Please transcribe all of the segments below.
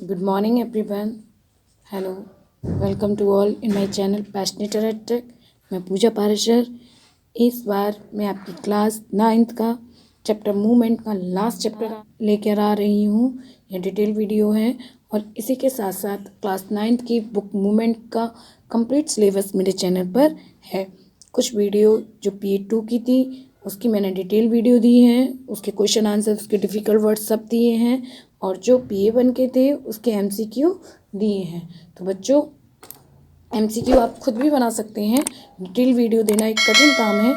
Good morning, everyone. Hello. Welcome to all in my channel Passionate at Tech. मैं पूजा पारेशर। इस बार मैं आपकी class 9th का चैप्टर मूवमेंट का लास्ट चैप्टर लेकर आ रही हूँ। यह डिटेल वीडियो है और इसी के साथ साथ क्लास 9th की बुक मूवमेंट का कंप्लीट सिलेबस मेरे चैनल पर है। कुछ वीडियो जो PA2 की थी उसकी मैंने डिटेल वीडियो दी है, उसके क्वेश्चन आंसर, उसके डिफ़िकल्ट वर्ड सब दिए हैं और जो PA1 के थे उसके MCQ दिए हैं। तो बच्चों, MCQ आप खुद भी बना सकते हैं। डिटेल वीडियो देना एक कठिन काम है।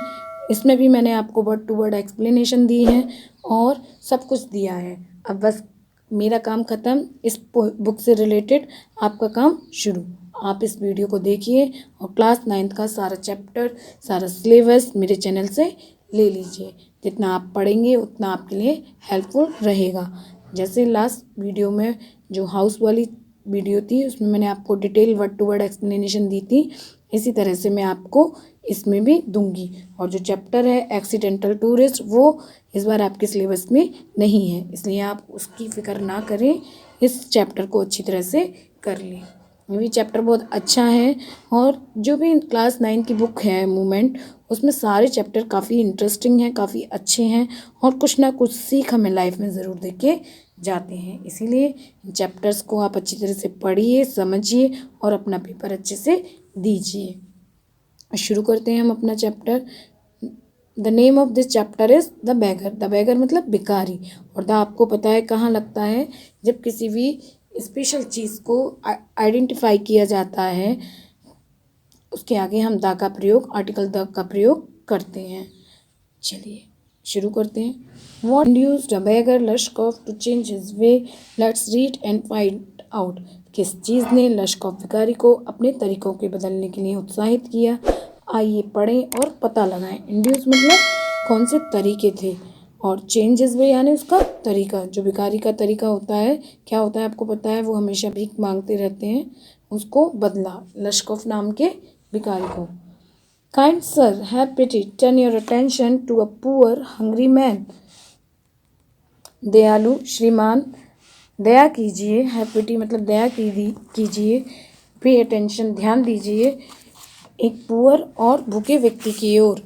इसमें भी मैंने आपको वर्ड टू वर्ड एक्सप्लेनेशन दी है और सब कुछ दिया है। अब बस मेरा काम ख़त्म, इस बुक से रिलेटेड आपका काम शुरू। आप इस वीडियो को देखिए और क्लास 9th का सारा चैप्टर, सारा सिलेबस मेरे चैनल से ले लीजिए। जितना आप पढ़ेंगे उतना आपके लिए हेल्पफुल रहेगा। जैसे लास्ट वीडियो में जो हाउस वाली वीडियो थी उसमें मैंने आपको detail word to word explanation दी थी, इसी तरह से मैं आपको इसमें भी दूंगी। और जो चैप्टर है एक्सीडेंटल टूरिस्ट वो इस बार आपके सिलेबस में नहीं है, इसलिए आप उसकी फ़िक्र ना करें, इस चैप्टर को अच्छी तरह से कर लें। ये भी चैप्टर बहुत अच्छा है और जो भी क्लास 9 की बुक है मूवमेंट, उसमें सारे चैप्टर काफ़ी इंटरेस्टिंग हैं, काफ़ी अच्छे हैं और कुछ ना कुछ सीख हमें लाइफ में ज़रूर दे के जाते हैं। इसीलिए इन चैप्टर्स को आप अच्छी तरह से पढ़िए, समझिए और अपना पेपर अच्छे से दीजिए। शुरू करते हैं हम अपना chapter. The name of this chapter is the bagger. The bagger मतलब भिखारी। और द आपको पता है कहाँ लगता है, जब किसी भी स्पेशल चीज़ को आइडेंटिफाई किया जाता है उसके आगे हम द का प्रयोग, आर्टिकल द का प्रयोग करते हैं। चलिए शुरू करते हैं। What induced a beggar Lashkov to change his way? Let's read and find out. किस चीज़ ने लश्कोव भिखारी को अपने तरीकों के बदलने के लिए उत्साहित किया? आइए पढ़ें और पता लगाएं। इंड्यूस मतलब कौन से तरीके थे और चेंजेस वे यानी उसका तरीका। जो भिखारी का तरीका होता है, क्या होता है आपको पता है, वो हमेशा भीख मांगते रहते हैं, उसको बदला लश्कोव नाम के भिखारी को। Kind sir, have pity, turn your attention to a poor, hungry man. दयालु श्रीमान, दया कीजिए। हैव पिटी मतलब दया कीजिए। पे अटेंशन, ध्यान दीजिए एक पुअर और भूखे व्यक्ति की ओर।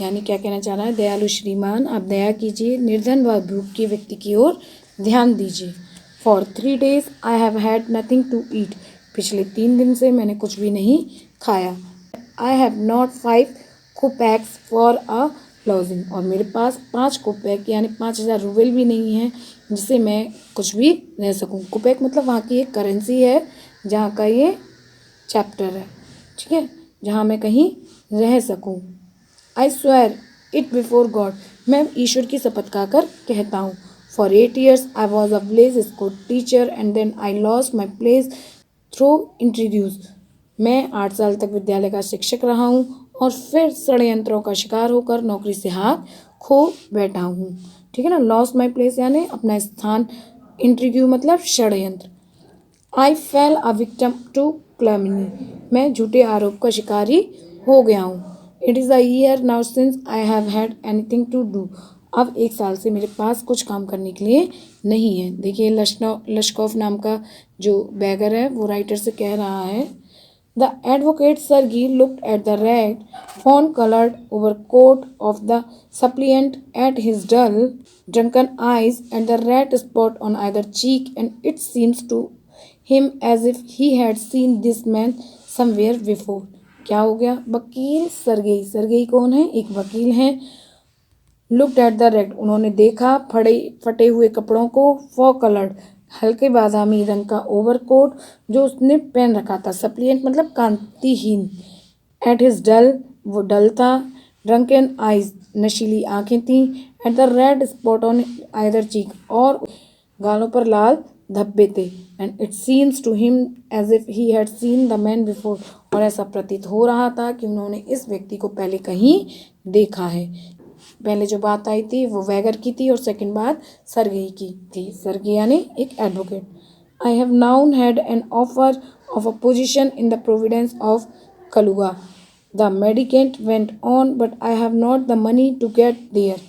यानी क्या कहना चाह रहा है, दयालु श्रीमान आप दया कीजिए, निर्धन व भूखे व्यक्ति की ओर ध्यान दीजिए। For 3 days I have had nothing to eat. पिछले 3 दिन से मैंने कुछ भी नहीं खाया। I have not 5 kopecks for a lodging. और मेरे पास 5 कोपैक यानी 5,000 रूबल भी नहीं है जिससे मैं कुछ भी रह सकूं। कोपैक मतलब वहाँ की एक करेंसी है जहाँ का ये चैप्टर है, ठीक है, जहाँ मैं कहीं रह सकूं। I swear it before God. मैं ईश्वर की शपथ खाकर कहता हूँ। For 8 years I was a village school teacher and then I lost my place through introduce. मैं 8 साल तक विद्यालय का शिक्षक रहा हूँ और फिर षड्यंत्रों का शिकार होकर नौकरी से हाथ खो बैठा हूँ। ठीक है ना, लॉस्ट माई प्लेस यानी अपना स्थान, इंटरव्यू मतलब षड्यंत्र। I fell a victim to calumny. मैं झूठे आरोप का शिकारी हो गया हूँ। It is a year now since I have had anything to do. अब 1 साल से मेरे पास कुछ काम करने के लिए नहीं है। देखिए लश्कोव नाम का जो बैगर है वो राइटर से कह रहा है। The advocate Sergei looked at the red, fawn-colored overcoat of the suppliant, at his dull, drunken eyes, and the red spot on either cheek, and it seems to him as if he had seen this man somewhere before. क्या हो गया? वकील Sergei, Sergei कौन है? एक वकील हैं। Looked at the red, उन्होंने देखा फटे हुए कपड़ों को। फॉ कलर्ड, हल्के बादामी रंग का ओवरकोट जो उसने पहन रखा था। सप्लिएंट मतलब कांतिहीन। एट हिज डल, वो डल था। ड्रंकन आइज, नशीली आंखें थीं। At the red spot on either cheek, और गालों पर लाल धब्बे थे। And it seems to him as if he had seen the man before, और ऐसा प्रतीत हो रहा था कि उन्होंने इस व्यक्ति को पहले कहीं देखा है। पहले जो बात आई थी वो वैगर की थी और सेकंड बात सरगेई की थी। सरगेई यानी एक advocate. I have now had an offer of a position in the providence of Kaluga. The mendicant went on but I have not the money to get there.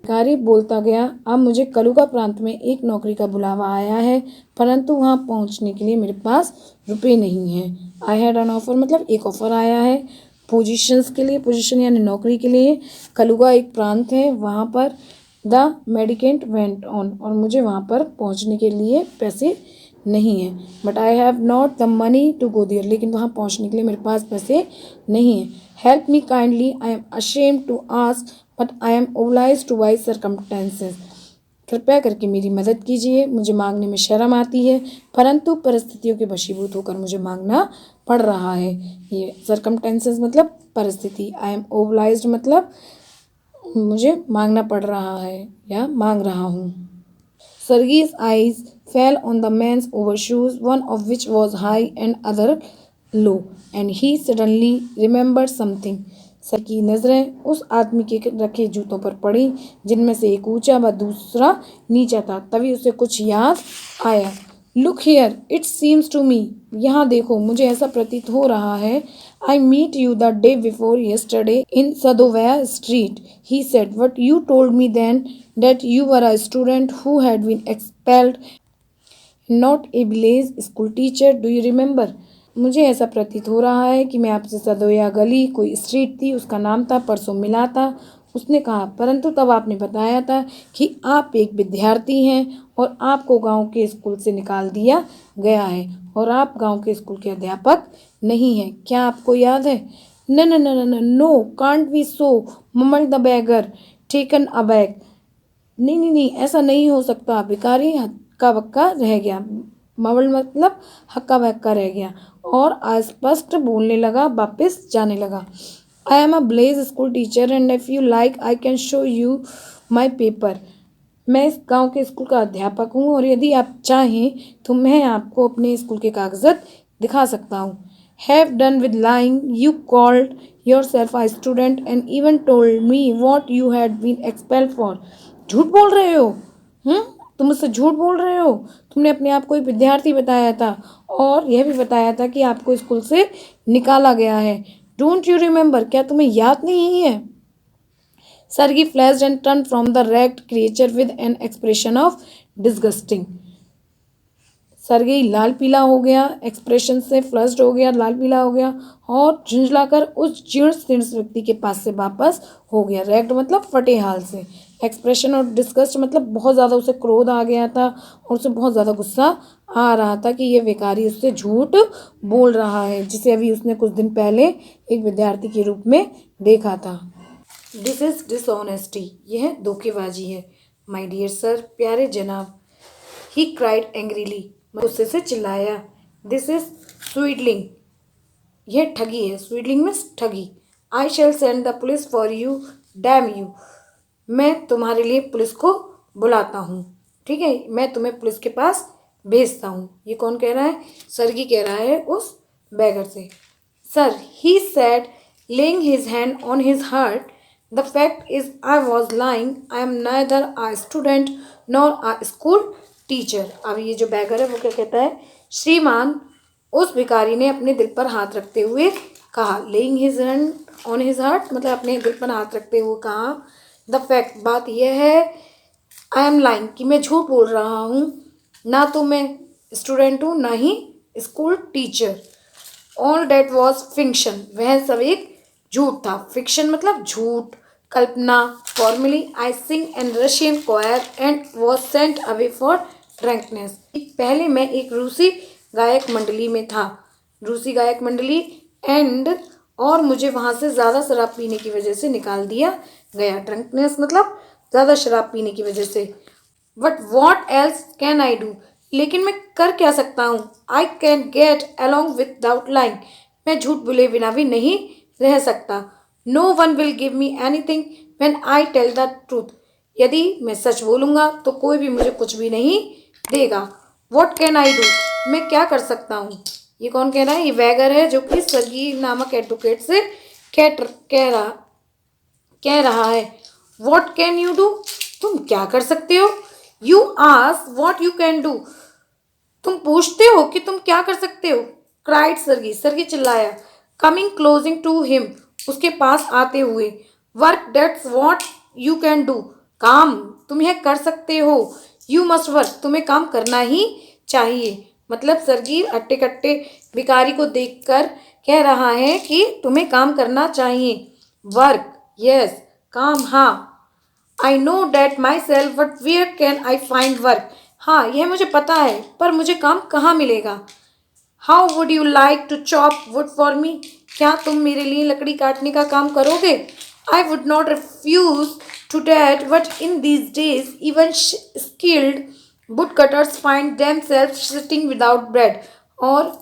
भिखारी बोलता गया, अब मुझे कलुगा प्रांत में एक नौकरी का बुलावा आया है, परंतु वहां पहुंचने के लिए मेरे पास रुपए नहीं है। आई हैड एन ऑफर मतलब एक ऑफर आया है पोजीशंस के लिए, पोजीशन यानी नौकरी के लिए। कलुगा एक प्रांत है, वहां पर द मेडिकेंट वेंट ऑन, और मुझे वहां पर पहुंचने के लिए पैसे नहीं है। But I have not the money to go there, लेकिन वहाँ पहुँचने के लिए मेरे पास पैसे नहीं हैं। Help me kindly, I am ashamed to ask but I am obliged to by circumstances. कृपया करके मेरी मदद कीजिए, मुझे मांगने में शर्म आती है, परंतु परिस्थितियों के वशीभूत होकर मुझे मांगना पड़ रहा है। ये सर्कमस्टेंसेस मतलब परिस्थिति, आई एम ओब्लाइज्ड मतलब मुझे मांगना पड़ रहा है या मांग रहा हूँ। Sergei's eyes fell on the man's overshoes, one of which was high and other low, and he suddenly remembered something. Sir की नज़रें उस आदमी के रखे जूतों पर पड़ी जिनमें से एक ऊंचा व दूसरा नीचा था। तभी उसे कुछ याद आया। Look here, it seems to me, यहाँ देखो, मुझे ऐसा प्रतीत हो रहा है। I meet you the day before yesterday in Sadovaya street, he said, but you told me then that you were a student who had been expelled, not a village school teacher. Do you remember? मुझे ऐसा प्रतीत हो रहा है कि मैं आपसे सदोया गली कोई स्ट्रीट थी, उसका नाम था, परसों मिला था। उसने कहा, परंतु तब आपने बताया था कि आप एक विद्यार्थी हैं और आपको गांव के स्कूल से निकाल दिया गया है और आप गांव के स्कूल के अध्यापक नहीं हैं। क्या आपको याद है? न न न न no, can't be so, mumbled the beggar, taken aback. नहीं नहीं नहीं, ऐसा नहीं हो सकता। भिखारी हक्का बक्का रह गया। मवल मतलब हक्का बक्का रह गया और अस्पष्ट बोलने लगा, वापस जाने लगा। I am a blaze school teacher and if you like I can show you my paper. मैं इस गांव के स्कूल का अध्यापक हूँ और यदि आप चाहें तो मैं आपको अपने स्कूल के कागजात दिखा सकता हूँ। Have done with lying, you called yourself a student and even told me what you had been expelled for. झूठ बोल रहे हो। तुम मुझसे झूठ बोल रहे हो। तुमने अपने आप को एक विद्यार्थी बताया था और यह भी बताया था कि आपको स्कूल से निकाला गया है। डोंट यू रिमेंबर, क्या तुम्हें याद नहीं है? Sergey flashed and turned from the ragged creature with an expression of disgusting. Sergei लाल पीला हो गया, एक्सप्रेशन से फ्लस्ड हो गया, लाल पीला हो गया और झुंझलाकर उस जीर्ण शीर्ण व्यक्ति के पास से वापस हो गया। रैग्ड मतलब फटे हाल से, एक्सप्रेशन और डिस्गस्ट मतलब बहुत ज़्यादा उसे क्रोध आ गया था और उसे बहुत ज़्यादा गुस्सा आ रहा था कि ये भिखारी उससे झूठ बोल रहा है जिसे अभी उसने कुछ दिन पहले एक विद्यार्थी के रूप में देखा था। दिस इज डिसऑनेस्टी, यह धोखेबाजी है। माय डियर सर, प्यारे जनाब, ही क्राइड एंग्रीली, गुस्से से चिल्लाया। दिस इज स्वीडलिंग, यह ठगी है। स्वीडलिंग में ठगी। I shall send the police for you, damn you, मैं तुम्हारे लिए पुलिस को बुलाता हूँ, ठीक है, मैं तुम्हें पुलिस के पास भेजता हूँ। ये कौन कह रहा है? सरगी कह रहा है उस बैगर से। Sir, he said laying his hand on his heart, the fact is I was lying, I am neither a student nor a school teacher. अब ये जो बैगर है वो क्या कहता है? श्रीमान, उस भिखारी ने अपने दिल पर हाथ रखते हुए कहा। Laying his hand on his heart मतलब अपने दिल पर हाथ रखते हुए कहा। द फैक्ट, बात यह है, आई एम लाइंग कि मैं झूठ बोल रहा हूँ, ना तो मैं स्टूडेंट हूँ ना ही school teacher. All that was fiction, वह सब एक झूठ था। फिक्शन मतलब झूठ, कल्पना। Formerly I sing an Russian choir and was sent away for drunkenness. पहले मैं एक रूसी गायक मंडली में था, रूसी गायक मंडली, एंड और मुझे वहाँ से ज़्यादा शराब पीने की वजह से निकाल दिया गया। ड्रंकनेस मतलब ज़्यादा शराब पीने की वजह से। But what else can I do, लेकिन मैं कर क्या सकता हूँ? I can get along without lying, मैं झूठ बोले बिना भी नहीं रह सकता। No one will give me anything when I tell the truth, यदि मैं सच बोलूँगा तो कोई भी मुझे कुछ भी नहीं देगा। वॉट कैन आई डू, मैं क्या कर सकता हूँ? ये कौन कह रहा है? ये वैगर है जो कि सरगी नामक एडवोकेट से कह रहा है। वॉट कैन यू डू, तुम क्या कर सकते हो? You ask what you can do, तुम पूछते हो कि तुम क्या कर सकते हो। क्राइड सरगी, सरगी चिल्लाया। कमिंग क्लोजिंग टू हिम, उसके पास आते हुए। Work that's what you can do, काम, तुम यह कर सकते हो। यू मस्ट वर्क, तुम्हें काम करना ही चाहिए। मतलब सरगी हट्टे कट्टे भिखारी को देखकर कह रहा है कि तुम्हें काम करना चाहिए। वर्क, यस, काम, हाँ। I know that my self, but where can I find work. हाँ, यह मुझे पता है, पर मुझे काम कहाँ मिलेगा। How would you like to chop wood for me. क्या तुम मेरे लिए लकड़ी काटने का काम करोगे। I would not refuse to that, but in these days even skilled wood cutters find them self sitting without bread. और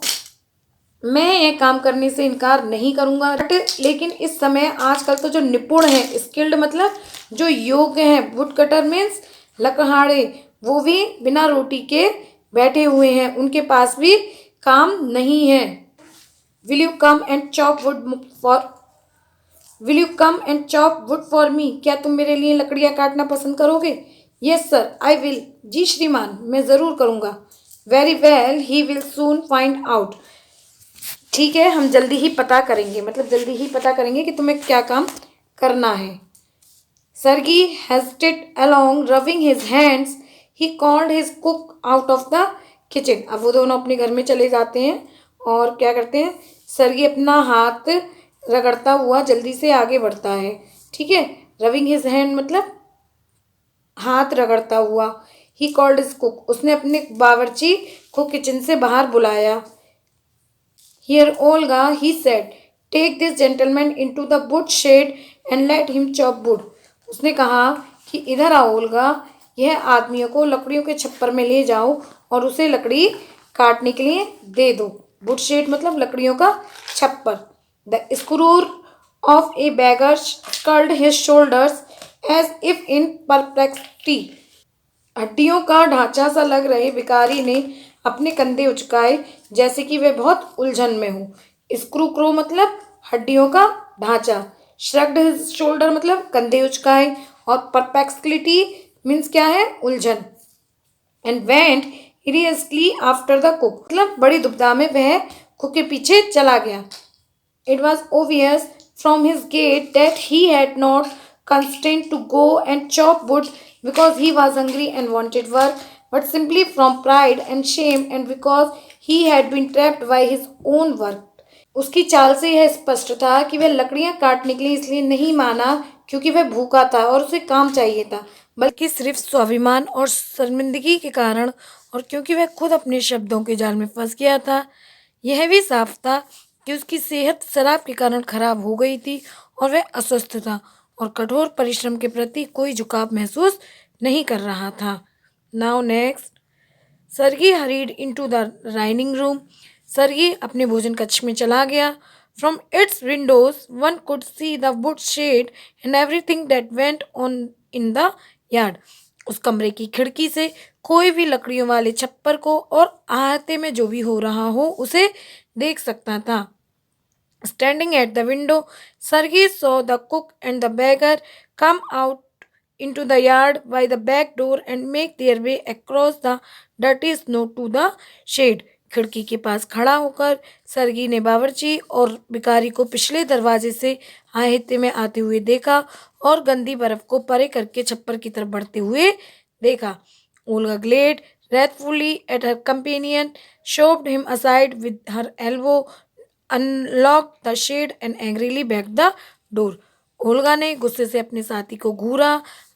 मैं ये काम करने से इनकार नहीं करूँगा, लेकिन इस समय आजकल तो जो निपुण हैं, स्किल्ड मतलब जो योग्य हैं, वुड कटर मीन्स लकड़हारे, वो भी बिना रोटी के बैठे हुए हैं, उनके पास भी काम नहीं है। Will you come and chop wood for will you come and chop wood for me. क्या तुम मेरे लिए लकड़ियाँ काटना पसंद करोगे। Yes sir, I will. जी श्रीमान, मैं ज़रूर करूँगा। Very well, he will soon find out. ठीक है, हम जल्दी ही पता करेंगे, मतलब जल्दी ही पता करेंगे कि तुम्हें क्या काम करना है। Sergei hesitated along rubbing his hands, he called his cook out of the kitchen. अब वो दोनों अपने घर में चले जाते हैं और क्या करते हैं, सरगी अपना हाथ रगड़ता हुआ जल्दी से आगे बढ़ता है। ठीक है, रबिंग हिज हैंड मतलब हाथ रगड़ता हुआ। ही कॉल्ड हिज कुक, उसने अपने बावर्ची को किचन से बाहर बुलाया। Here, Olga, he said, take this gentleman into the wood shed and let him chop wood. उसने कहा कि इधर आओ ओल्गा, यह आदमियों को लकड़ियों के छप्पर में ले जाओ और उसे लकड़ी काटने के लिए दे दो। वुड शेड मतलब लकड़ियों का छप्पर। The screwer of a beggar skulled his shoulders as if in perplexity. हड्डियों का ढांचा सा लग रहे भिखारी ने अपने कंधे उचकाए जैसे कि वे बहुत उलझन में हो। स्क्रू क्रो मतलब हड्डियों का ढांचा। श्रग्ड हिज शोल्डर मतलब कंधे उचकाए। और परप्लेक्सिटी मीन्स क्या है, उलझन। And went hideously after the cook मतलब बड़ी दुविधा में वह कुक के पीछे चला गया। It was obvious from his gait that he had not constrained to go and chop wood because he was hungry and wanted work, but simply from pride and shame and because he had been trapped by his own work. उसकी चाल से यह स्पष्ट था कि वह लकड़ियां काटने के लिए इसलिए नहीं माना क्योंकि वह भूखा था और उसे काम चाहिए था, बल्कि सिर्फ स्वाभिमान और शर्मिंदगी के कारण, और क्योंकि वह खुद अपने शब्दों के जाल में फंस गया था। यह भी साफ था कि उसकी सेहत शराब के कारण खराब हो गई थी और वह अस्वस्थ था और कठोर परिश्रम के प्रति कोई झुकाव महसूस नहीं कर रहा था। Now next, Sergei hurried into the dining room. सरगी अपने भोजन कक्ष में चला गया। From its windows one could see the wood shed and everything that went on in the yard. उस कमरे की खिड़की से कोई भी लकड़ियों वाले छप्पर को और आहते में जो भी हो रहा हो उसे देख सकता था। Standing at the window, Sergei saw the cook and the beggar come out into the yard by the back door and make their way across the dirty snow to the shade. खिड़की के पास खड़ा होकर सरगी ने बावर्ची और भिखारी को पिछले दरवाजे से आहते में आते हुए देखा और गंदी बर्फ को परे करके छप्पर की तरफ बढ़ते हुए देखा। Olga glared wrathfully at her companion, shoved him aside with her elbow, unlocked the shade and angrily backed the door. Olga ने गुस्से से अपने साथी को घूरा,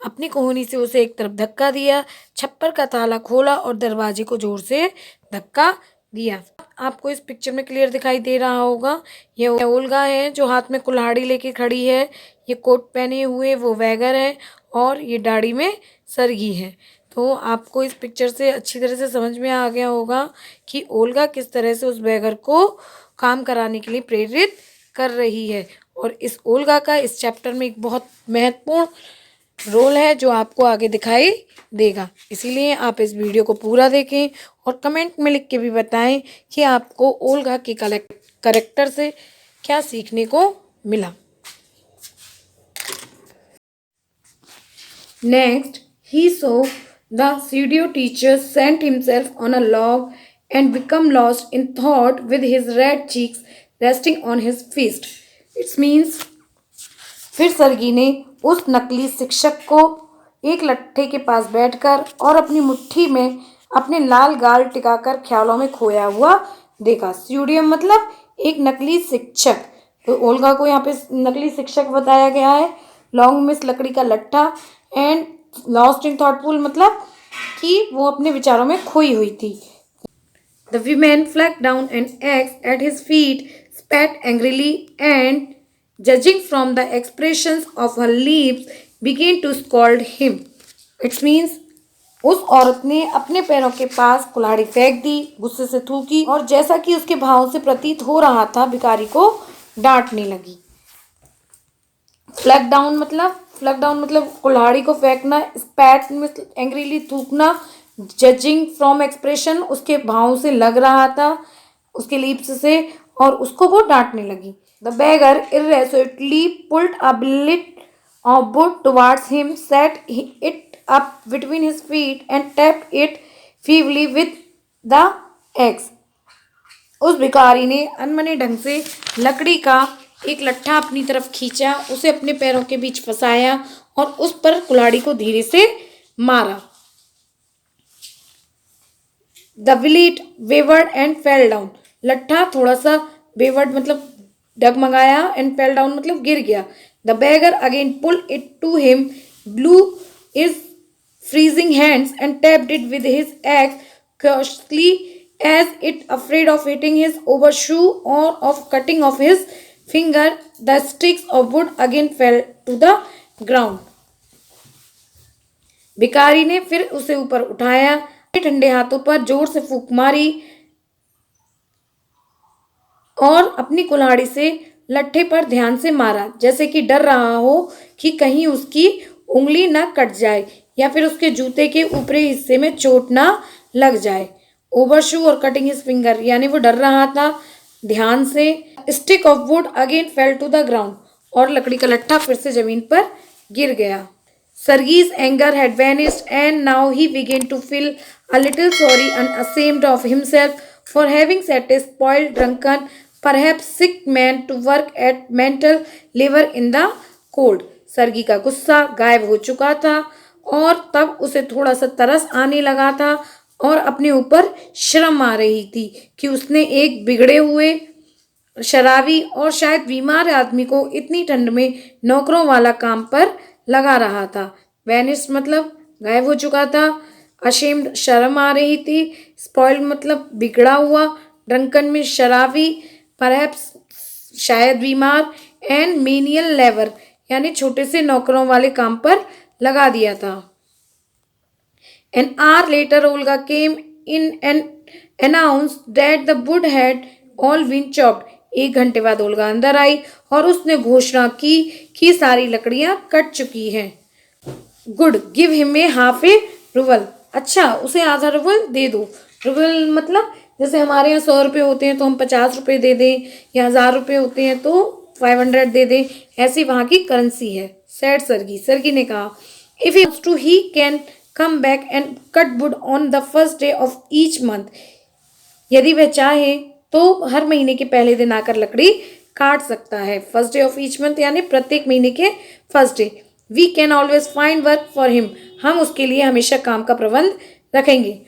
अपनी कोहनी से उसे एक तरफ धक्का दिया, छप्पर का ताला खोला और दरवाजे को जोर से धक्का दिया। आपको इस पिक्चर में क्लियर दिखाई दे रहा होगा, ये ओल्गा है जो हाथ में कुल्हाड़ी लेके खड़ी है। ये कोट पहने हुए वो वैगर है और ये दाढ़ी में सरगी है। तो आपको इस पिक्चर से अच्छी तरह से समझ में आ गया होगा कि ओल्गा किस तरह से उस वैगर को काम कराने के लिए प्रेरित कर रही है। और इस ओल्गा का इस चैप्टर में एक बहुत महत्वपूर्ण रोल है जो आपको आगे दिखाई देगा। इसीलिए आप इस वीडियो को पूरा देखें और कमेंट में लिख के भी बताएं कि आपको ओल्गा के कैरेक्टर से क्या सीखने को मिला। Next, he saw the pseudo teacher sent himself on a log and become lost in thought with his red cheeks resting on his fist. It means फिर सरगी ने उस नकली शिक्षक को एक लट्ठे के पास बैठकर और अपनी मुट्ठी में अपने लाल गाल टिकाकर ख्यालों में खोया हुआ देखा। स्यूडियम मतलब एक नकली शिक्षक। तो ओल्गा को यहाँ पे नकली शिक्षक बताया गया है। लॉन्ग मिस लकड़ी का लट्ठा एंड लॉस्ट इन थॉटफुल मतलब कि वो अपने विचारों में खोई हुई थी। The woman flung down an axe at his feet, spat angrily, and, judging from the expressions of her lips, began to scold him. It means उस औरत ने अपने पैरों के पास कुल्हाड़ी फेंक दी, गुस्से से थूकी और जैसा कि उसके भाव से प्रतीत हो रहा था भिखारी को डांटने लगी। फ्लग डाउन मतलब कुल्हाड़ी को फेंकना, स्पैट मतलब एंग्रीली थूकना, जजिंग फ्रॉम एक्सप्रेशन उसके भाव से लग रहा था उसके लिप्स से और उसको वो डांटने लगी। The beggar irresolutely pulled a billet of wood towards him, set it up between his feet and tapped it feebly with the axe. उस भिखारी ने अनमने ढंग से लकड़ी का एक लट्ठा अपनी तरफ खींचा, उसे अपने पैरों के बीच फंसाया और उस पर कुल्हाड़ी को धीरे से मारा। The विलेट wayward and fell down, लट्ठा थोड़ा सा वेवर्ड मतलब डगमगाया एंड फेल डाउन मतलब गिर गया। The beggar again pull it to him, blue is freezing hands and tapped it with his axe cautiously as it afraid of hitting his overshoe or of cutting off his finger. The sticks of wood again fell to the ground. भिखारी ने फिर उसे ऊपर उठाया, ठंडे हाथों पर जोर से फूंक मारी और अपनी कुल्हाड़ी से लट्ठे पर ध्यान से मारा, जैसे कि डर रहा हो कि कहीं उसकी उंगली न कट जाए या फिर उसके जूते के ऊपरी हिस्से में चोट ना लग जाए। ओवरशू और कटिंग हिज फिंगर यानी वो डर रहा था ध्यान से। Stick of wood again fell to the ground, और लकड़ी का लट्ठा फिर से जमीन पर गिर गया। Sergei's anger had vanished and now he began to feel a little sorry and ashamed of himself for having set a spoiled, drunken, perhaps sick man to work at mental labor in the cold. सर्गी का गुस्सा गायब हो चुका था और तब उसे थोड़ा सा तरस आने लगा था और अपने ऊपर शर्म आ रही थी कि उसने एक बिगड़े हुए, शराबी और शायद बीमार आदमी को इतनी ठंड में नौकरों वाला काम पर लगा रहा था। वैनिश मतलब गायब हो चुका था, अशेम्ड शर्म आ रही थी, स्पॉइल्ड मतलब बिगड़ा हुआ, ड्रंकन में शराबी, परहैप्स शायद बीमार, एंड मेनियल लेबर यानी छोटे से नौकरों वाले काम पर लगा दिया था। An hour later Olga came in and announced that the wood had all been chopped. 1 घंटे बाद ओल्गा अंदर आई और उसने घोषणा की कि सारी लकड़ियां कट चुकी हैं। Good, give him a half A rouble, अच्छा उसे आधा रूबल दे दो। रूबल मतलब जैसे हमारे यहाँ 100 रुपये होते हैं तो हम 50 रुपये दे दें, या 1000 रुपये होते हैं तो 500 दे दें, ऐसी वहाँ की करेंसी है। सैड सर्गी ने कहा, if he to he can come back and cut wood on the first day of each month, यदि वह चाहे तो हर महीने के पहले दिन आकर लकड़ी काट सकता है। First day of each month यानी प्रत्येक महीने के first day. We can always find work for him, हम उसके लिए हमेशा काम का प्रबंध रखेंगे।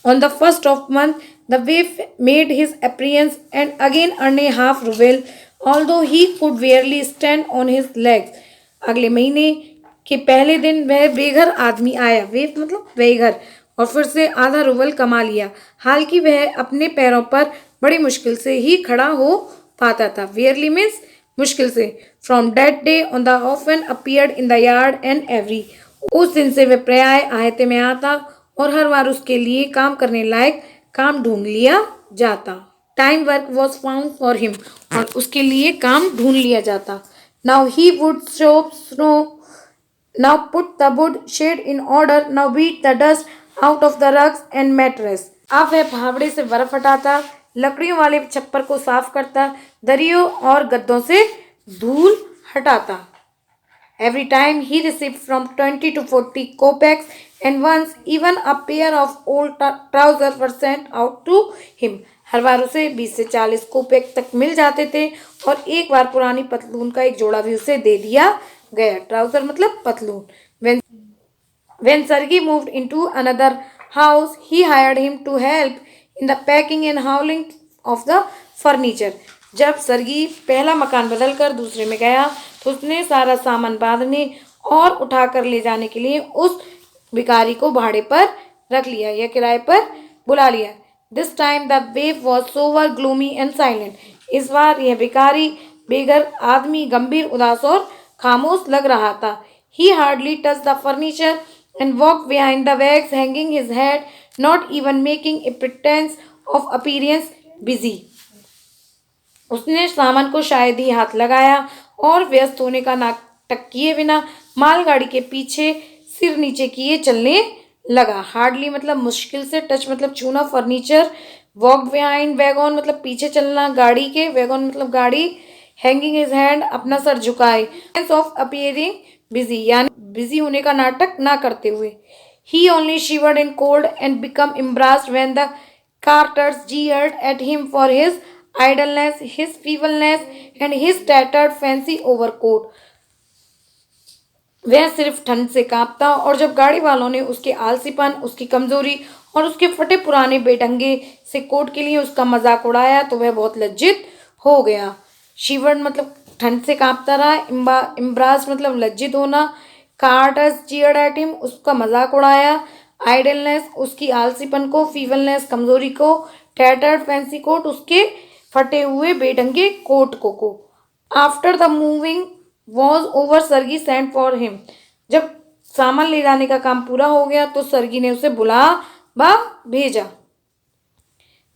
On the first of month the waif made his appearance and again earn a half rouble although he could barely stand on his legs. अगले महीने के पहले दिन वह बेघर आदमी आया, वेफ मतलब बेघर, और फिर से आधा रूबल कमा लिया, हालांकि वह अपने पैरों पर बड़ी मुश्किल से ही खड़ा हो पाता था। वेयरली मीन्स मुश्किल से। From that day on the often appeared in the yard and every, उस दिन से वह प्राय आहते में आता और हर बार उसके लिए काम करने लायक काम ढूंढ लिया जाता। Time work was found for him, और उसके लिए काम ढूंढ लिया जाता। Now he would chop snow, now put the wood shed in order, now beat the dust out of the rugs and mattress. अब वह फावड़े से बर्फ हटाता, लकड़ियों वाले छप्पर को साफ करता, दरियों और गद्दों से धूल हटाता। Every time he received from 20 to 40 kopecks and once even a pair of old trousers were sent out to him. हर बार उसे 20 से 40 कोपेक तक मिल जाते थे और एक बार पुरानी पतलून का एक जोड़ा भी उसे दे दिया गया। ट्राउजर मतलब पतलून। When Sergey moved into another house, he hired him to help in the packing and hauling of the furniture. जब सरगी पहला मकान बदलकर दूसरे में गया तो उसने सारा सामान बांधने और उठाकर ले जाने के लिए उस भिखारी को भाड़े पर रख लिया या किराए पर बुला लिया. This time the wave was so very gloomy and silent. इस बार यह भिखारी बेघर आदमी गंभीर उदास और खामोश लग रहा था. ही hardly touch the furniture and walked behind the wags, hanging his head, not even making a pretense of appearance busy. उसने सामान को शायद ही हाथ लगाया और व्यस्त होने का नाटक किए बिना मालगाड़ी के पीछे सिर नीचे किए चलने लगा. हार्डली मतलब मुश्किल से, टच मतलब छूना, फर्नीचर, वॉक बिहाइंड वैगन मतलब पीछे चलना गाड़ी के, वैगन मतलब गाड़ी, हैंगिंग हिज हैंड अपना सर झुकाए, ऑफ अपीयरिंग बिजी यानी बिजी होने का नाटक ना करते हुए. He only shivered in cold and become embarrassed when the carters jeered at him for his idleness, his feebleness and his tattered fancy overcoat. वह सिर्फ ठंड से कांपता और जब गाड़ी वालों ने उसके आलसीपन, उसकी कमजोरी और उसके फटे पुराने बेढंगे से कोट के लिए उसका मजाक उड़ाया तो वह बहुत लज्जित हो गया. शिवर्ड मतलब ठंड से कांपता रहा, इम्ब्रास मतलब लज्जित होना, कार्टर्स चीयर्ड एट हिम उसका मजाक उड़ाया, आइडलनेस उसकी आलसीपन को, फीवलनेस कमजोरी को, टैटर्ड फैंसी कोट उसके फटे हुए बेढंगे कोट को. After the moving was over sargi sent for him. जब सामान ले जाने का काम पूरा हो गया तो सरगी ने उसे बुला भेजा.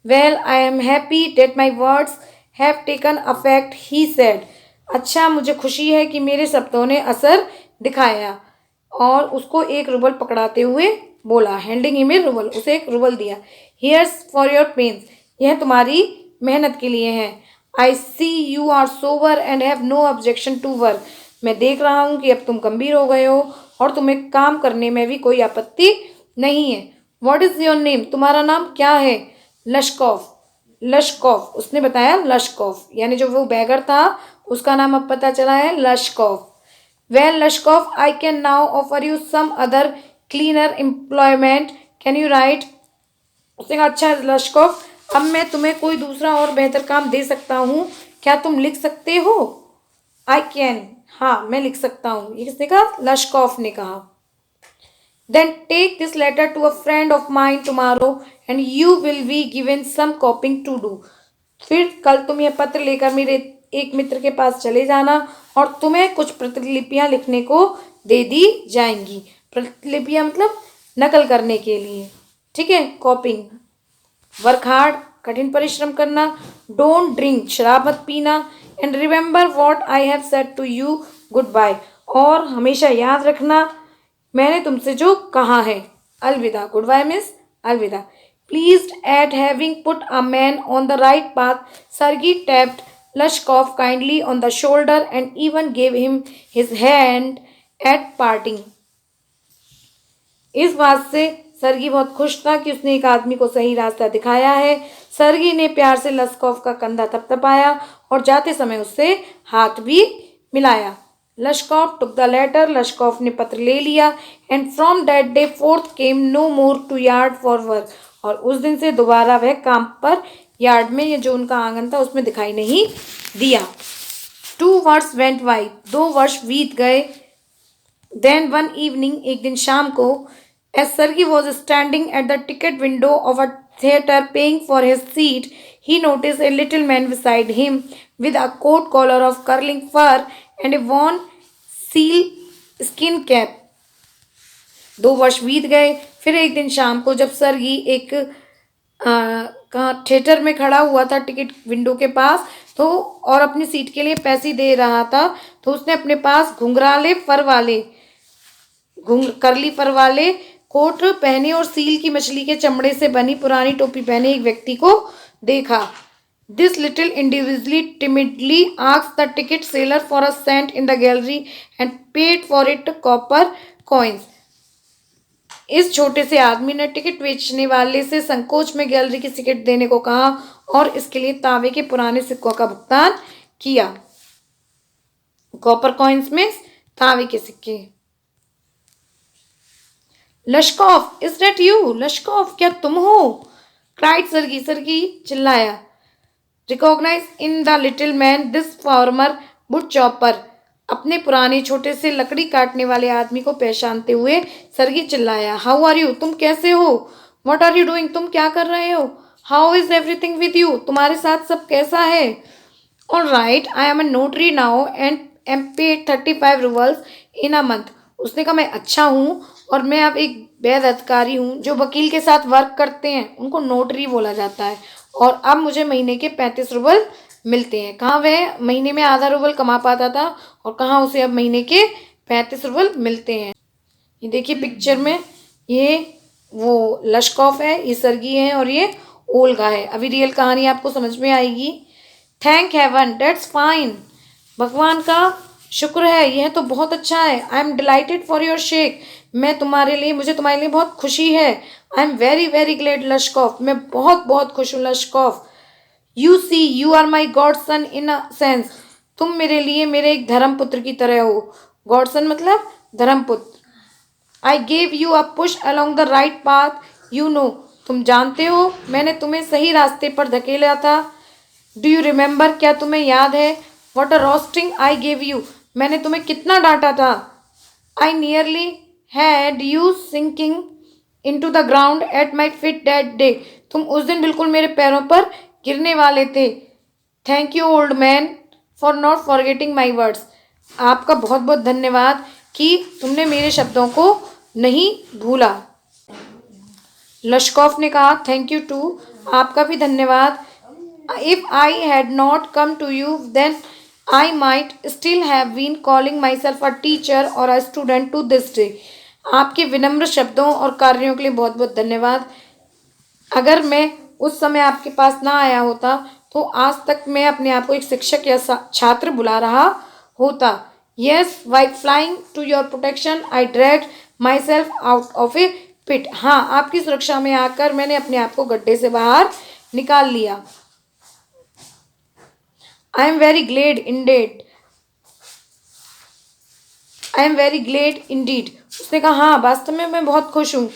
Well I am happy that my words have taken effect he said. अच्छा मुझे खुशी है कि मेरे शब्दों ने असर दिखाया. और उसको 1 रूबल पकड़ाते हुए बोला. हैंडिंग हिम ए रूबल, उसे 1 रूबल दिया. हियर्स फॉर योर पेन्स, यह तुम्हारी मेहनत के लिए है. I see you are sober and have no objection to work. मैं देख रहा हूँ कि अब तुम गंभीर हो गए हो और तुम्हें काम करने में भी कोई आपत्ति नहीं है. व्हाट इज योर नेम, तुम्हारा नाम क्या है. लश्कॉफ. लश्कॉफ उसने बताया. लश्कॉफ यानी जो वो बैगर था उसका नाम अब पता चला है Lushkoff. Well Lushkoff I can now offer you some other cleaner employment, can you write. उसने कहा अच्छा लश्कॉफ अब मैं तुम्हें कोई दूसरा और बेहतर काम दे सकता हूँ, क्या तुम लिख सकते हो. आई कैन, हाँ मैं लिख सकता हूँ. ये किसने कहा. लश्कॉफ ने कहा. Then take this letter to a friend of mine tomorrow and you will be given some copying to do. फिर कल तुम यह पत्र लेकर मेरे एक मित्र के पास चले जाना और तुम्हें कुछ प्रतिलिपियां लिखने को दे दी जाएंगी. प्रतिलिपियां मतलब नकल करने के लिए, ठीक है. कॉपिंग. वर्क हार्ड कठिन परिश्रम करना. डोंट ड्रिंक शराब मत पीना. And remember what I have said to you goodbye, और हमेशा याद रखना मैंने तुमसे जो कहा है. अलविदा. गुड बाय मिस अलविदा. Pleased at having put a man on the right path, Sergei tapped Lushkoff kindly on the shoulder and even gave him his hand at parting. इस बात से सरगी बहुत खुश था कि उसने एक आदमी को सही रास्ता दिखाया है. सरगी ने प्यार से लश्कॉफ का कंधा थपथपाया और जाते समय उससे हाथ भी मिलाया. लश्कॉफ टुक द लेटर. लश्कॉफ ने पत्र ले लिया. And from that day forth came no more to yard for work. और उस दिन से दोबारा वह काम पर यार्ड में, ये जो उनका आंगन था उसमें दिखाई नहीं दिया. 2 वर्ष वेंट बाई. 2 वर्ष बीत गए. देन वन इवनिंग एक दिन शाम को, as Sergey was standing at the ticket window of a theatre paying for his seat, he noticed a little man beside him with a coat collar of curling fur and a worn seal skin cap. 2 वर्ष बीत गए. फिर एक दिन शाम को जब सरगी एक थिएटर में खड़ा हुआ था टिकट विंडो के पास, तो और अपनी सीट के लिए पैसे दे रहा था, तो उसने अपने पास करली फर वाले कोट पहने और सील की मछली के चमड़े से बनी पुरानी टोपी पहने एक व्यक्ति को देखा. This little individually timidly asked the ticket seller for a seat in the gallery and paid for it copper coins. इस छोटे से आदमी ने टिकट बेचने वाले से संकोच में गैलरी की टिकट देने को कहा और इसके लिए तांबे के पुराने सिक्कों का भुगतान किया. कॉपर कॉइन्स में तांबे के सिक्के. Lushkoff, is that you? Lushkoff, क्या तुम हो? क्राइड सरगी, सरगी चिल्लाया। Recognize in the little man this former wood chopper, अपने पुराने छोटे से लकड़ी काटने वाले आदमी को पहचानते हुए सरगी चिल्लाया। हाउ आर यू, तुम कैसे हो? व्हाट आर यू डूइंग, तुम क्या कर रहे हो? How is everything with you, तुम्हारे साथ सब कैसा है? All right, I am a notary now and am paid 35 roubles in a month. उसने कहा मैं अच्छा हूँ और मैं अब एक वैध अधिकारी हूँ। जो वकील के साथ वर्क करते हैं उनको नोटरी बोला जाता है। और अब मुझे महीने के 35 रूबल मिलते हैं। कहाँ वह महीने में आधा रूबल कमा पाता था और कहाँ उसे अब महीने के 35 रूबल मिलते हैं। ये देखिए पिक्चर में, ये वो लश्कोफ है, ये सरगी है और ये ओल्गा है। अभी रियल कहानी आपको समझ में आएगी। थैंक हेवन, डेट्स फाइन, भगवान का शुक्र है, यह तो बहुत अच्छा है। I am delighted for your sake, मुझे तुम्हारे लिए बहुत खुशी है। I am very very glad Lushkoff, मैं बहुत बहुत खुश हूँ Lushkoff. You see you are my godson in a sense, तुम मेरे लिए मेरे एक धर्मपुत्र की तरह हो। गॉड सन मतलब धर्मपुत्र। I gave you a push along the right path, you know, तुम जानते हो मैंने तुम्हें सही रास्ते पर धकेला था। डू यू रिमेंबर, क्या तुम्हें याद है? What a roasting I gave you, मैंने तुम्हें कितना डांटा था। I nearly had you sinking into the ground at my feet that day, तुम उस दिन बिल्कुल मेरे पैरों पर गिरने वाले थे। Thank you old man for not forgetting my words, आपका बहुत बहुत धन्यवाद कि तुमने मेरे शब्दों को नहीं भूला। लश्कोफ ने कहा थैंक यू टू, आपका भी धन्यवाद। If I had not come to you then I might still have been calling myself a teacher or a student to this day, आपके विनम्र शब्दों और कार्यों के लिए बहुत बहुत धन्यवाद। अगर मैं उस समय आपके पास ना आया होता तो आज तक मैं अपने आप को एक शिक्षक या छात्र बुला रहा होता। Yes, by flying to your protection I dragged myself out of a pit, हाँ आपकी सुरक्षा में आकर मैंने अपने आप को गड्ढे से बाहर निकाल लिया। I am very glad indeed, I am very glad indeed, उसने कहा हाँ वास्तव में मैं बहुत खुश हूँ।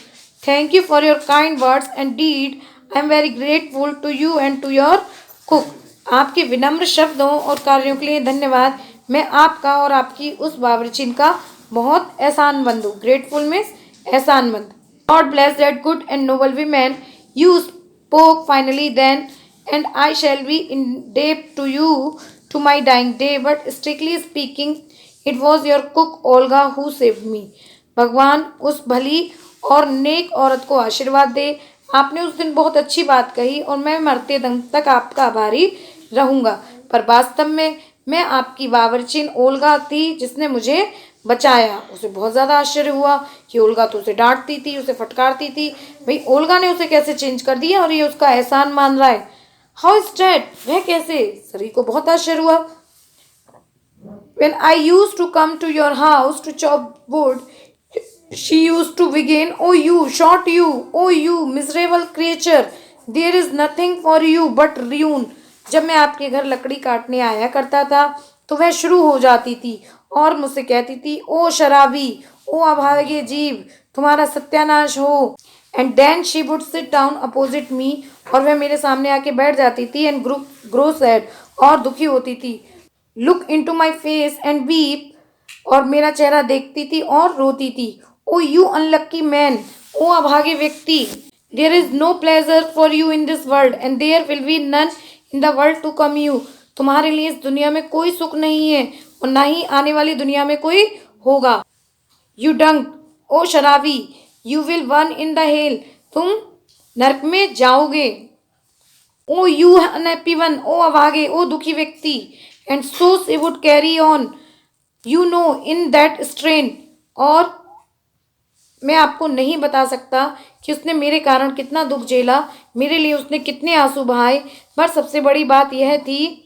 Thank you for your kind words and deed, I am very grateful to you and to your cook, आपके विनम्र शब्दों और कार्यों के लिए धन्यवाद। मैं आपका और आपकी उस बावर्चीन का बहुत एहसानमंद हूँ। ग्रेटफुल मीन्स एहसानमंद। God bless that good and noble woman, you spoke finally then and I shall be indebted to you to my dying day, but strictly speaking it was your cook Olga who saved me, भगवान उस भली और नेक औरत को आशीर्वाद दे, आपने उस दिन बहुत अच्छी बात कही और मैं मरते दम तक आपका आभारी रहूँगा। पर वास्तव में मैं आपकी बावर्चीन ओल्गा थी जिसने मुझे बचाया। उसे बहुत ज़्यादा आश्चर्य हुआ कि ओल्गा तो उसे डांटती थी, उसे फटकारती थी, भाई ओल्गा ने उसे कैसे चेंज कर दिया और ये उसका एहसान मान रहा है। हाउ इज डैट, वह कैसे? सरी को बहुत आश्चर्य हुआ। When I used to come to your house to chop wood, she used to begin, oh you, shot you, oh you miserable creature, there is nothing for you but ruin. जब मैं आपके घर लकड़ी काटने आया करता था तो वह शुरू हो जाती थी और मुझसे कहती थी ओ शराबी, ओ अभागे जीव, तुम्हारा सत्यानाश हो। And then she would sit down opposite me, और वह मेरे सामने आके बैठ जाती थी एंड ग्रो सैड, और दुखी होती थी। Look into my face and weep, और मेरा चेहरा देखती थी और रोती थी। ओ यू अनलक्की मैन, ओ अभागे व्यक्ति, there is no pleasure for you in this world and there will be none in the world to come you, तुम्हारे लिए इस दुनिया में कोई सुख नहीं है और ना ही आने वाली दुनिया में कोई होगा। यू डंक, ओ शराबी, you will one in the hell, तुम नरक में जाओगे। ओ यू अनहैप्पी वन, ओ अभागे, ओ दुखी व्यक्ति। And so she would carry on, you know in that strain, और मैं आपको नहीं बता सकता कि उसने मेरे कारण कितना दुख झेला, मेरे लिए उसने कितने आंसू बहाए। पर सबसे बड़ी बात यह थी,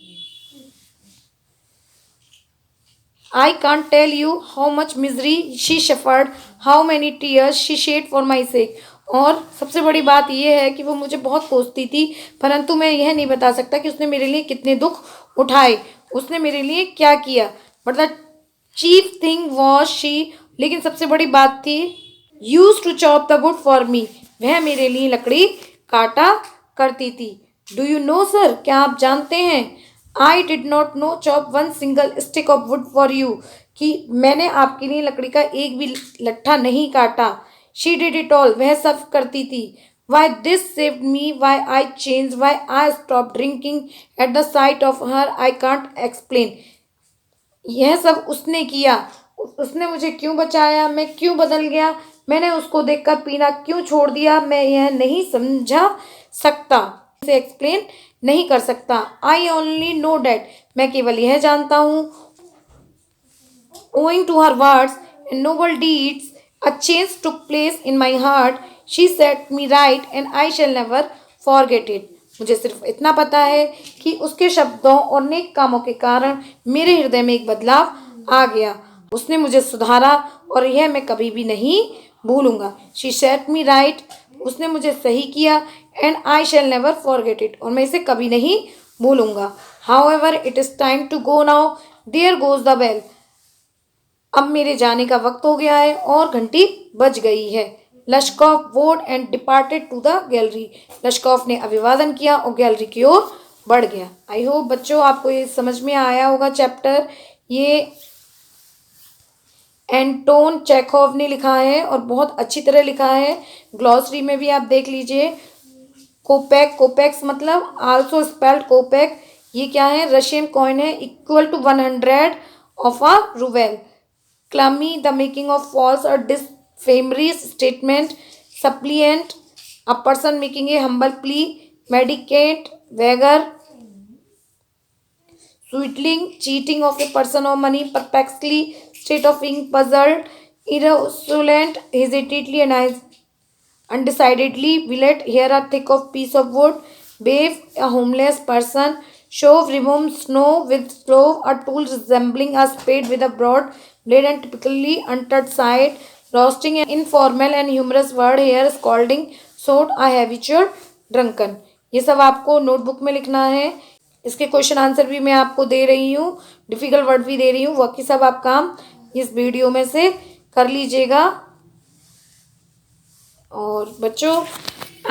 I can't tell you how much misery she suffered, how many tears she shed for my sake, और सबसे बड़ी बात यह है कि वो मुझे बहुत कोसती थी, परंतु मैं यह नहीं बता सकता कि उसने मेरे लिए कितने दुख उठाए, उसने मेरे लिए क्या किया। But the chief thing was she, लेकिन सबसे बड़ी बात थी, used to chop the wood for me, वह मेरे लिए लकड़ी काटा करती थी। डू यू नो सर, क्या आप जानते हैं, I did not know chop one single stick of would for you, कि मैंने आपके लिए लकड़ी का एक भी लट्ठा नहीं काटा। शी डिड इट ऑल, वह सब करती थी। Why this saved me, why I change, why I stop drinking at the sight of her, I can't explain. यह सब उसने किया, उसने मुझे क्यों बचाया, मैं क्यों बदल गया, मैंने उसको देखकर पीना क्यों छोड़ दिया, मैं यह नहीं समझा सकता, इसे एक्सप्लेन नहीं कर सकता। आई ओनली नो डैट, मैं केवल यह जानता हूँ, owing to her words and noble deeds, a change took place in my heart. She set me right and I shall never forget it. मुझे सिर्फ इतना पता है कि उसके शब्दों और नेक कामों के कारण मेरे हृदय में एक बदलाव आ गया। उसने मुझे सुधारा और यह मैं कभी भी नहीं भूलूंगा। She set me right, उसने मुझे सही किया, and I shall never forget it, और मैं इसे कभी नहीं भूलूंगा। However, it is time to go now. There goes the bell. अब मेरे जाने का वक्त हो गया है और घंटी बज गई है। Lushkoff bowed and departed to the gallery, Lushkoff ने अभिवादन किया और गैलरी की ओर बढ़ गया। आई होप बच्चों आपको ये समझ में आया होगा चैप्टर। ये एंटोन चेखोव ने लिखा है और बहुत अच्छी तरह लिखा है। ग्लॉसरी में भी आप देख लीजिए। कोपेक, कोपेक्स मतलब आल्सो स्पेल्ड कोपेक, ये क्या है, रशियन कॉइन है, equal to 100 of a ruble. Clummy, the making of false or defamatory statement. Suppliant, a person making a humble plea. Mendicant, beggar. Sweetling, cheating of a person or money. Perplexly, state of being puzzled. Irresolute, hesitantly and undecidedly. Willet, here a thick of piece of wood. Bathe, a homeless person. Shove, remove snow with stove, a tool resembling a spade with a broad blade and typically untouched side. Roasting, an informal and humorous word here, scalding, sort, a habitual drunken. ये सब आपको notebook में लिखना है। इसके question answer भी मैं आपको दे रही हूँ, डिफिकल्ट वर्ड भी दे रही हूँ, बाकी सब आप काम इस वीडियो में से कर लीजिएगा। और बच्चों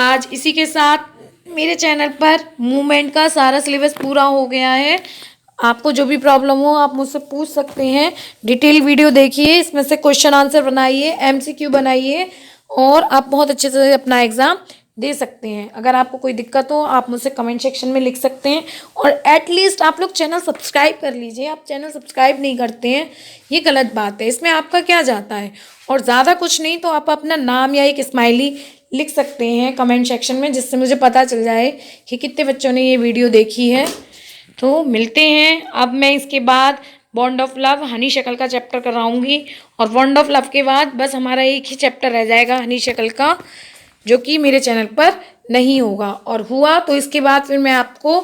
आज इसी के साथ मेरे चैनल पर मूवमेंट का सारा सिलेबस पूरा हो गया है। आपको जो भी प्रॉब्लम हो आप मुझसे पूछ सकते हैं। डिटेल वीडियो देखिए, इसमें से क्वेश्चन आंसर बनाइए, एमसीक्यू बनाइए और आप बहुत अच्छे से अपना एग्ज़ाम दे सकते हैं। अगर आपको कोई दिक्कत हो आप मुझसे कमेंट सेक्शन में लिख सकते हैं। और एटलीस्ट आप लोग चैनल सब्सक्राइब कर लीजिए। आप चैनल सब्सक्राइब नहीं करते हैं, ये गलत बात है, इसमें आपका क्या जाता है। और ज़्यादा कुछ नहीं तो आप अपना नाम या एक स्माइली लिख सकते हैं कमेंट सेक्शन में, जिससे मुझे पता चल जाए कि कितने बच्चों ने ये वीडियो देखी है। तो मिलते हैं। अब मैं इसके बाद बॉन्ड ऑफ लव हनी शक्ल का चैप्टर कराऊंगी और बॉन्ड ऑफ लव के बाद बस हमारा एक ही चैप्टर रह जाएगा हनी शक्ल का, जो कि मेरे चैनल पर नहीं होगा। और हुआ तो इसके बाद फिर मैं आपको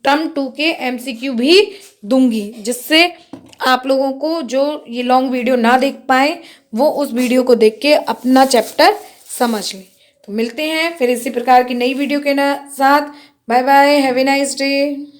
टर्म 2 के एमसीक्यू भी दूंगी, जिससे आप लोगों को जो ये लॉन्ग वीडियो ना देख पाए वो उस वीडियो को देख के अपना चैप्टर समझ लें। तो मिलते हैं फिर इसी प्रकार की नई वीडियो के साथ। Bye bye, have a nice day.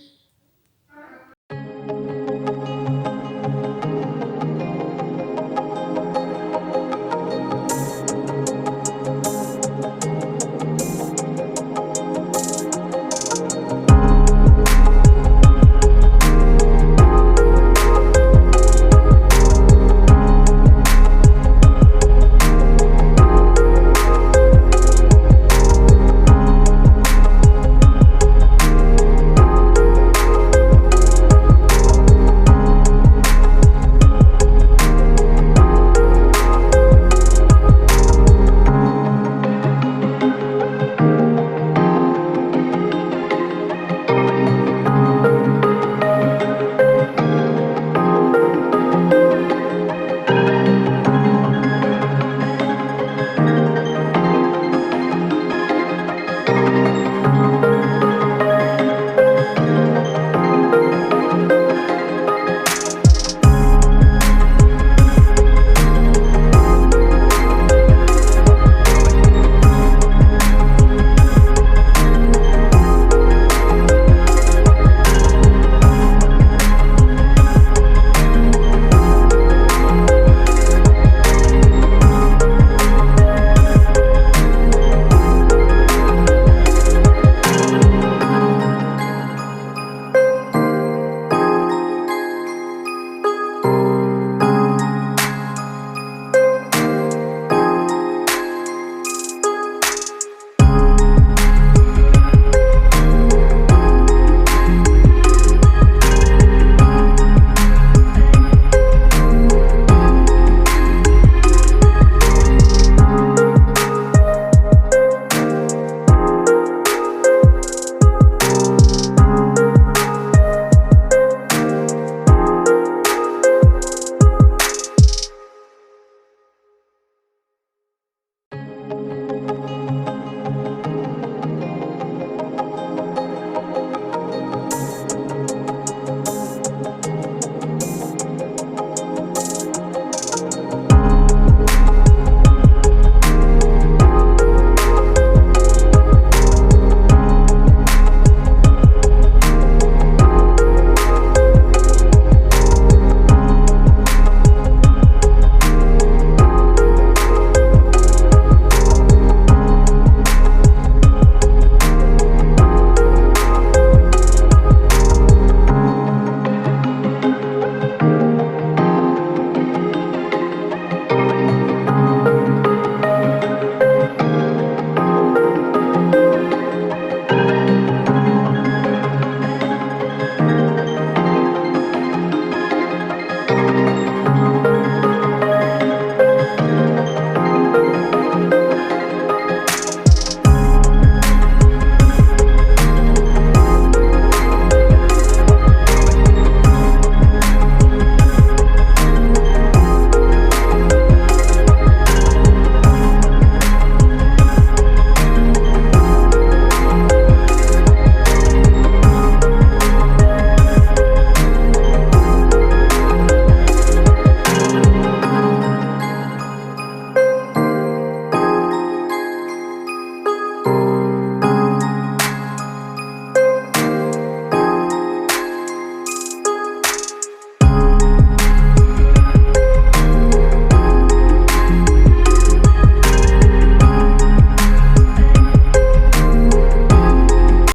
हैं।